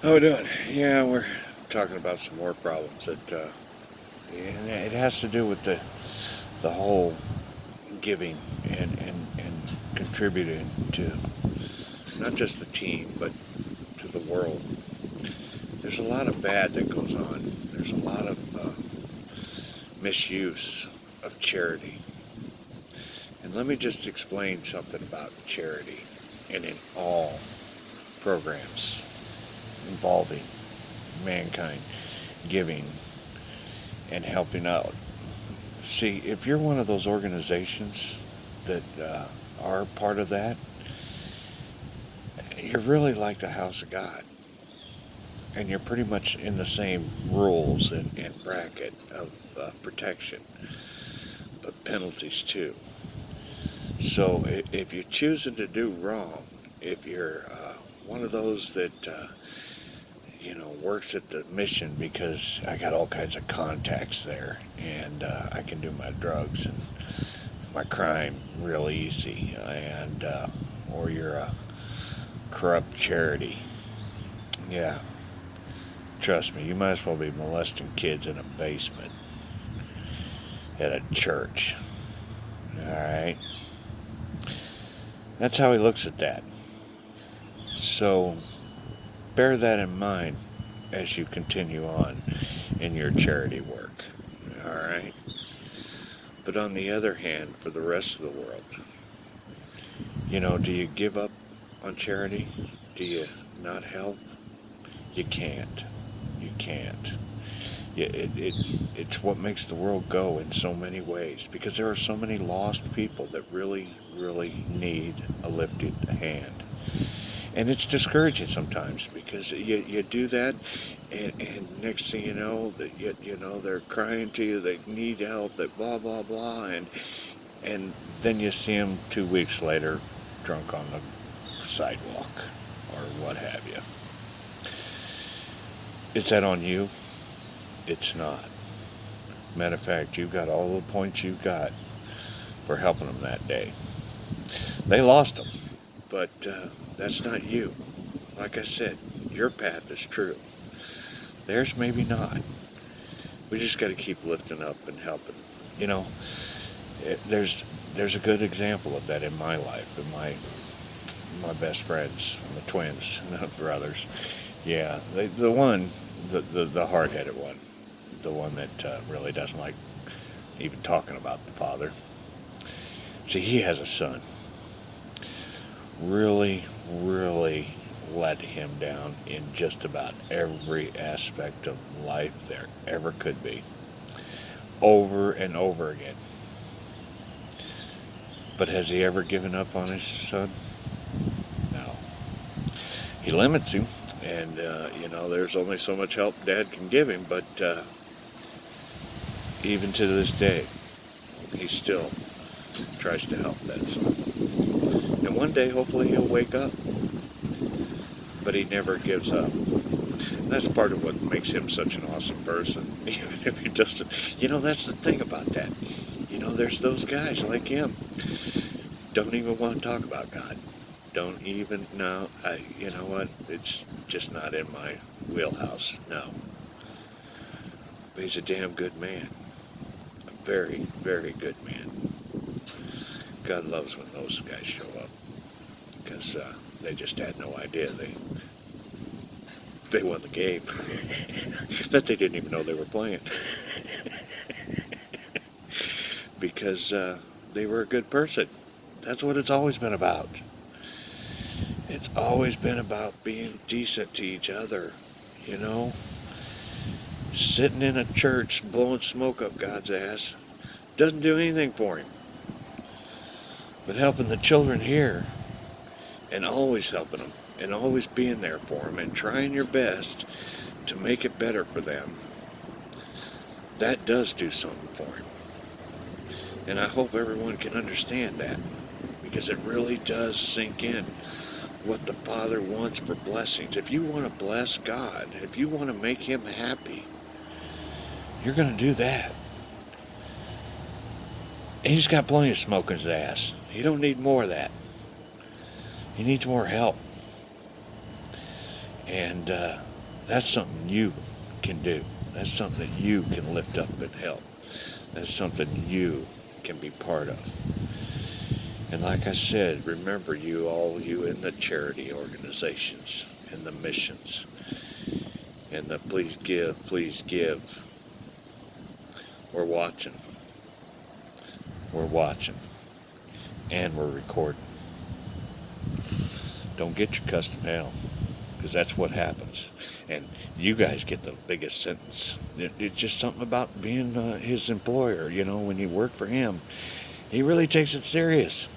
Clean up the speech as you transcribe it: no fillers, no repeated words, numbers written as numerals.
How we doing? Yeah, we're talking about some more problems and it has to do with the whole giving and contributing to not just the team but to the world. There's a lot of bad that goes on. There's a lot of misuse of charity. And let me just explain something about charity and in all programs involving mankind, giving and helping out. See, if you're one of those organizations that are part of that, you're really like the house of God. And you're pretty much in the same rules and bracket of protection, but penalties too. So if you're choosing to do wrong, if you're one of those that works at the mission because I got all kinds of contacts there and I can do my drugs and my crime real easy, and or you're a corrupt charity, yeah, trust me, you might as well be molesting kids in a basement at a church. All right, that's how he looks at that. So bear that in mind as you continue on in your charity work. All right. But on the other hand, for the rest of the world, do you give up on charity? Do you not help? You can't. You can't. Yeah, it's what makes the world go in so many ways, because there are so many lost people that really, really need a lifted hand. And it's discouraging sometimes because you do that, and next thing you know, that they're crying to you, they need help, that blah blah blah, and then you see them 2 weeks later, drunk on the sidewalk or what have you. Is that on you? It's not. Matter of fact, you've got all the points you've got for helping them that day. They lost them, but that's not you. Like I said, your path is true. Theirs maybe not. We just got to keep lifting up and helping. You know, there's a good example of that in my life, in my best friends, the twins, brothers. Yeah, the hard-headed one, the one that really doesn't like even talking about the father. See, he has a son. Really, really let him down in just about every aspect of life there ever could be, over and over again. But has he ever given up on his son? No. He limits him, and there's only so much help Dad can give him. But even to this day, he still tries to help that son. And one day, hopefully, he'll wake up. But he never gives up. That's part of what makes him such an awesome person. Even if he doesn't, that's the thing about that. There's those guys like him. Don't even want to talk about God. Don't even, no, you know what? It's just not in my wheelhouse, no. But he's a damn good man. A very, very good man. God loves when those guys show up. Because they just had no idea they won the game. That they didn't even know they were playing. Because they were a good person. That's what it's always been about. It's always been about being decent to each other, Sitting in a church blowing smoke up God's ass doesn't do anything for him. But helping the children here, and always helping them, and always being there for them, and trying your best to make it better for them, that does do something for him. And I hope everyone can understand that, because it really does sink in what the Father wants for blessings. If you want to bless God, if you want to make him happy, you're going to do that. And he's got plenty of smoke in his ass. He don't need more of that. He needs more help. And That's something you can do. That's something you can lift up and help. That's something you can be part of. And like I said, remember you in the charity organizations and the missions and the please give, please give. We're watching. We're watching. And we're recording. Don't get your custom mail, because that's what happens. And you guys get the biggest sentence. It's just something about being his employer. When you work for him, he really takes it serious.